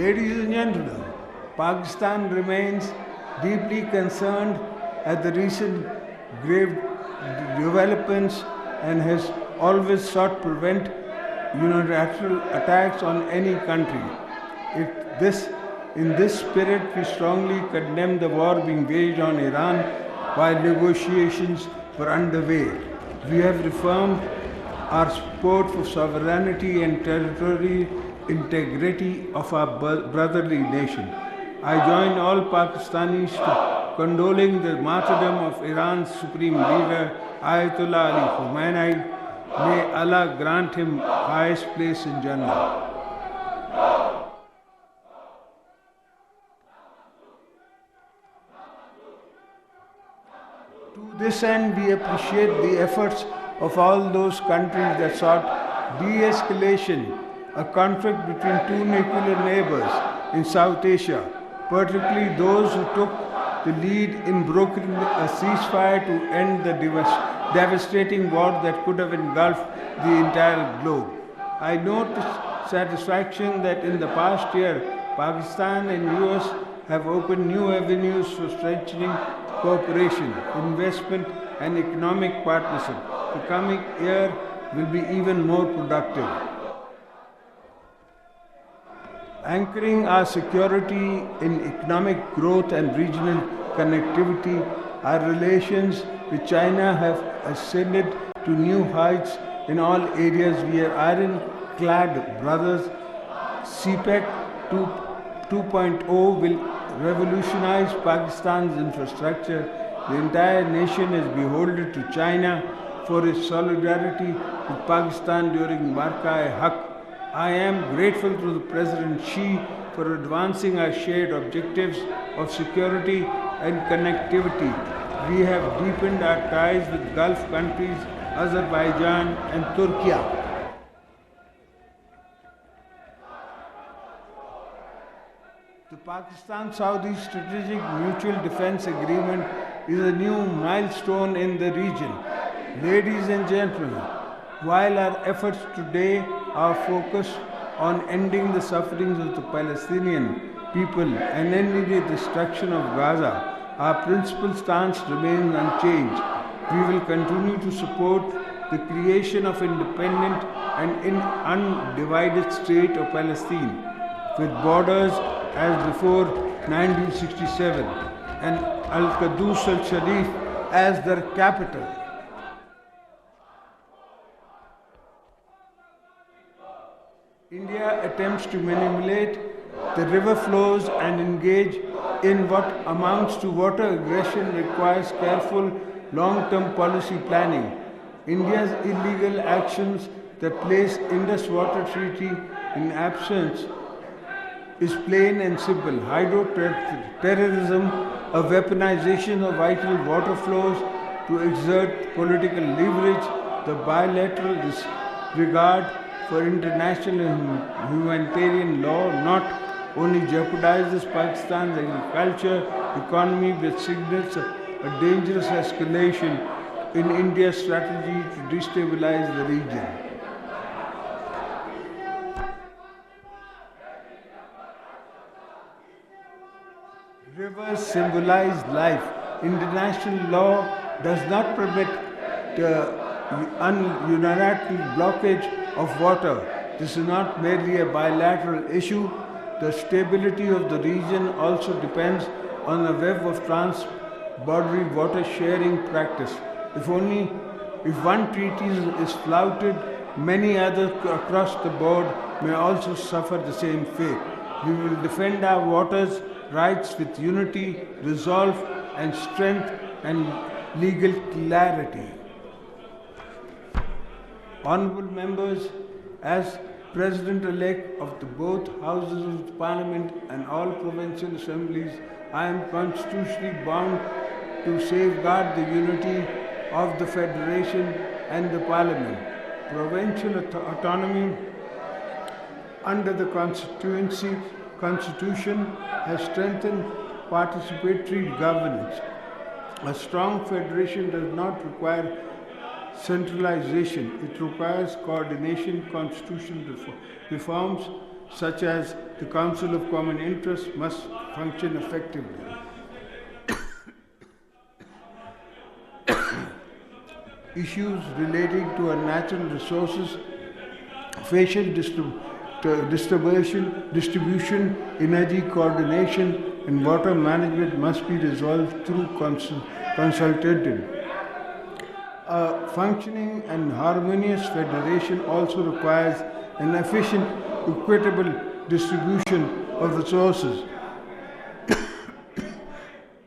Ladies and gentlemen, Pakistan remains deeply concerned at the recent grave developments and has always sought to prevent unilateral attacks on any country. In this spirit, we strongly condemn the war being waged on Iran while negotiations were underway. We have reaffirmed our support for sovereignty and territorial integrity of our brotherly nation. I join all Pakistanis to condoling the martyrdom of Iran's supreme leader, Ayatollah Ali Khamenei. May Allah grant him highest place in Jannah. To this end, we appreciate the efforts of all those countries that sought de-escalation, a conflict between two nuclear neighbors in South Asia, particularly those who took the lead in brokering a ceasefire to end the devastating war that could have engulfed the entire globe. I note with satisfaction that in the past year, Pakistan and US have opened new avenues for strengthening cooperation, investment, and economic partnership. The coming year will be even more productive. Anchoring our security in economic growth and regional connectivity, our relations with China have ascended to new heights in all areas. We are iron-clad brothers. CPEC 2.0 will revolutionize Pakistan's infrastructure. The entire nation is beholden to China for its solidarity with Pakistan during Marka-e-Haq. I am grateful to the President Xi for advancing our shared objectives of security and connectivity. We have deepened our ties with Gulf countries, Azerbaijan and Turkey. The Pakistan-Saudi Strategic Mutual Defense Agreement is a new milestone in the region. Ladies and gentlemen, while our efforts today are focused on ending the sufferings of the Palestinian people and ending the destruction of Gaza, our principal stance remains unchanged. We will continue to support the creation of independent and undivided state of Palestine, with borders as before 1967 and Al-Quddus al-Sharif as their capital. India attempts to manipulate the river flows and engage in what amounts to water aggression requires careful long-term policy planning. India's illegal actions that place Indus Water Treaty in absence is plain and simple. Hydro-terrorism, a weaponization of vital water flows to exert political leverage, the bilateral disregard for international and humanitarian law not only jeopardizes Pakistan's agriculture economy but signals a dangerous escalation in India's strategy to destabilize the region. Rivers symbolize life. International law does not permit the unilateral blockage of water. This is not merely a bilateral issue. The stability of the region also depends on a web of trans-boundary water sharing practice. If one treaty is flouted, many others across the board may also suffer the same fate. We will defend our waters' rights with unity, resolve, and strength and legal clarity. Honorable members, as President-elect of the both houses of the Parliament and all provincial assemblies, I am constitutionally bound to safeguard the unity of the Federation and the Parliament. Provincial autonomy under the Constitution has strengthened participatory governance. A strong federation does not require centralization. It requires coordination, constitutional reforms, such as the Council of Common Interest, must function effectively. Issues relating to our natural resources, spatial distribution, energy coordination, and water management must be resolved through consultative. A functioning and harmonious federation also requires an efficient, equitable distribution of resources